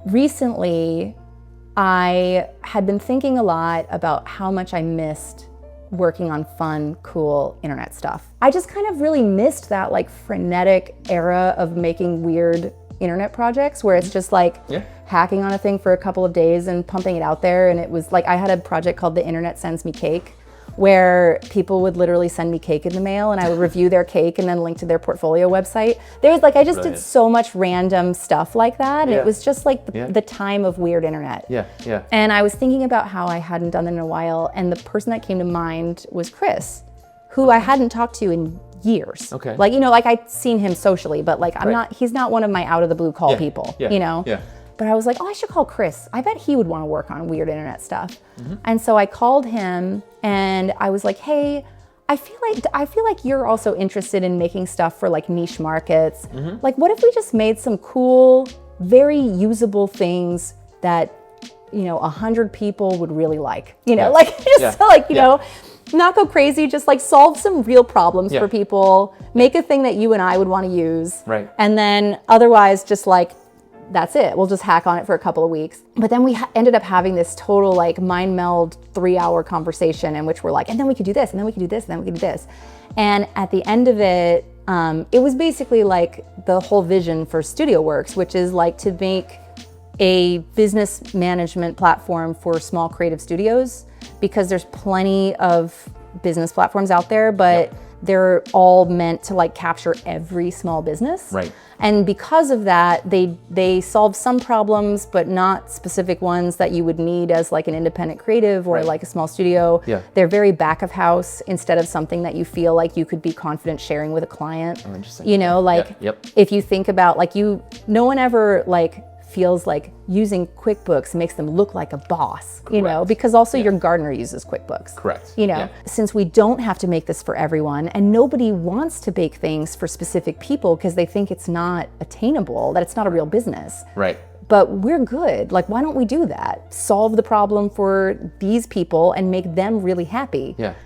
recently, I had been thinking a lot about how much I missed working on fun, cool internet stuff. I just kind of really missed that like frenetic era of making weird internet projects where it's just like hacking on a thing for a couple of days and pumping it out there. And it was like, I had a project called The Internet Sends Me Cake, where people would literally send me cake in the mail and I would review their cake and then link to their portfolio website. There's like, I just did so much random stuff like that. And it was just like the time of weird internet. And I was thinking about how I hadn't done it in a while. And the person that came to mind was Chris, who I hadn't talked to in years. Like, you know, like I'd seen him socially, but like he's not one of my out of the blue call people, you know? But I was like, oh, I should call Chris. I bet he would want to work on weird internet stuff. And so I called him and I was like, hey, I feel like you're also interested in making stuff for like niche markets. Like, what if we just made some cool, very usable things that, you know, 100 people would really like, you know, like just like, you know, not go crazy, just like solve some real problems for people, make a thing that you and I would want to use. And then otherwise just like, that's it. We'll just hack on it for a couple of weeks. But then we ended up having this total like mind meld 3-hour conversation in which we're like, and then we could do this, and then we could do this, and then we could do this. And at the end of it, it was basically like the whole vision for StudioWorks, which is like to make a business management platform for small creative studios, because there's plenty of business platforms out there, but they're all meant to like capture every small business. And because of that, they solve some problems, but not specific ones that you would need as like an independent creative or like a small studio. They're very back of house instead of something that you feel like you could be confident sharing with a client. You know, like if you think about like no one ever like feels like using QuickBooks makes them look like a boss, you know, because also your gardener uses QuickBooks. You know, since we don't have to make this for everyone and nobody wants to bake things for specific people because they think it's not attainable, that it's not a real business. But we're good. Like, why don't we do that? Solve the problem for these people and make them really happy.